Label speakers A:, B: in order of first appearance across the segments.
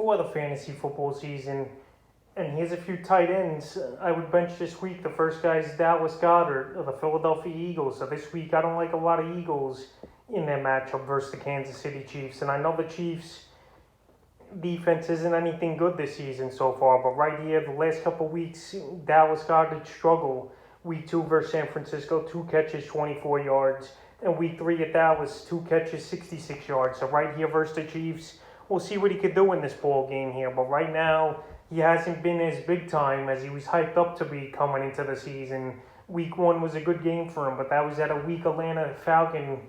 A: 4 of the fantasy football season, and here's a few tight ends I would bench this week. The first guy is Dallas Goddard of the Philadelphia Eagles. So this week I don't like a lot of Eagles in their matchup versus the Kansas City Chiefs. And I know the Chiefs' defense isn't anything good this season so far, but right here, the last couple weeks, Dallas Goddard struggled. Week 2 versus San Francisco, 2 catches, 24 yards. And week 3 at Dallas, 2 catches, 66 yards. So right here versus the Chiefs, we'll see what he could do in this ball game here. But right now, he hasn't been as big time as he was hyped up to be coming into the season. Week 1 was a good game for him, but that was at a weak Atlanta Falcon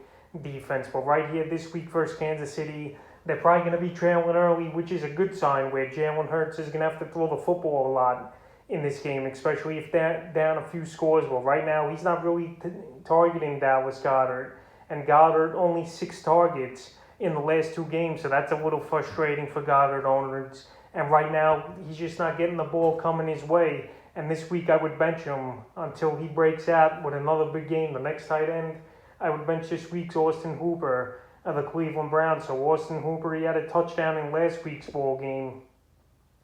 A: defense. But right here, this week versus Kansas City, they're probably going to be trailing early, which is a good sign where Jalen Hurts is going to have to throw the football a lot in this game, especially if they're down a few scores. Well, right now, he's not really targeting Dallas Goddard, and Goddard only 6 targets in the last 2 games, so that's a little frustrating for Goddard owners. And right now, he's just not getting the ball coming his way. And this week, I would bench him until he breaks out with another big game. The next tight end I would bench this week's Austin Hoover of the Cleveland Browns. So Austin Hoover, he had a touchdown in last week's ball game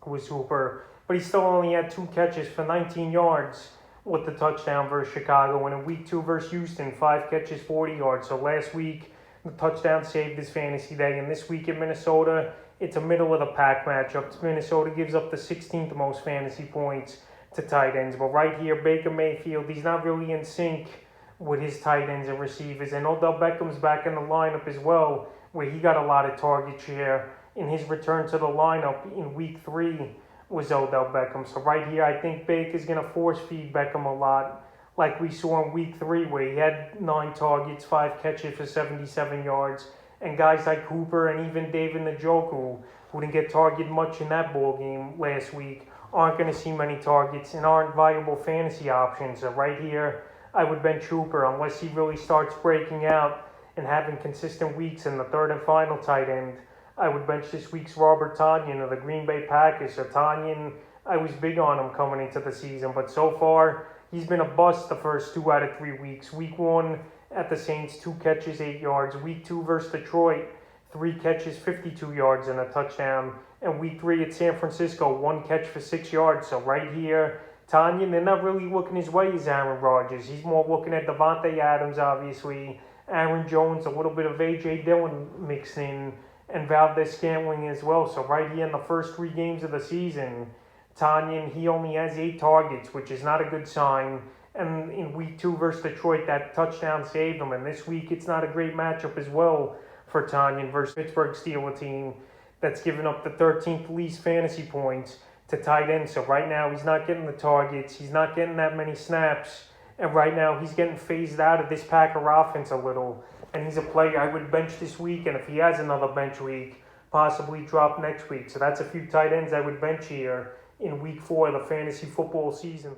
A: with Hoover, but he still only had 2 catches for 19 yards with the touchdown versus Chicago. And in week 2 versus Houston, 5 catches, 40 yards. So last week, the touchdown saved his fantasy day. And this week in Minnesota, it's a middle-of-the-pack matchup. Minnesota gives up the 16th most fantasy points to tight ends. But right here, Baker Mayfield, he's not really in sync with his tight ends and receivers. And Odell Beckham's back in the lineup as well, where he got a lot of target share in his return to the lineup in week 3 was Odell Beckham. So right here, I think Baker's going to force-feed Beckham a lot, like we saw in week 3, where he had 9 targets, 5 catches for 77 yards. And guys like Hoover and even David Njoku, who didn't get targeted much in that ball game last week, aren't going to see many targets and aren't viable fantasy options. So right here, I would bench Hoover unless he really starts breaking out and having consistent weeks in the third and final tight end. I would bench this week's Robert Tonyan of the Green Bay Packers. So Tonyan, I was big on him coming into the season, but so far, he's been a bust the first 2 out of 3 weeks. Week 1 at the Saints, 2 catches, 8 yards. Week 2 versus Detroit, 3 catches, 52 yards and a touchdown. And week 3 at San Francisco, 1 catch for 6 yards. So right here, Tonyan, they're not really looking his way as Aaron Rodgers. He's more looking at Devontae Adams, obviously, Aaron Jones, a little bit of A.J. Dillon mixed in, and Valdez-Scantling as well. So right here in the first 3 games of the season, Tonyan, he only has 8 targets, which is not a good sign. And in week 2 versus Detroit, that touchdown saved him. And this week, it's not a great matchup as well for Tonyan versus Pittsburgh Steelers team that's given up the 13th least fantasy points to tight end. So right now, he's not getting the targets. He's not getting that many snaps. And right now, he's getting phased out of this Packer offense a little. And he's a player I would bench this week. And if he has another bench week, possibly drop next week. So that's a few tight ends I would bench here in week 4 of the fantasy football season.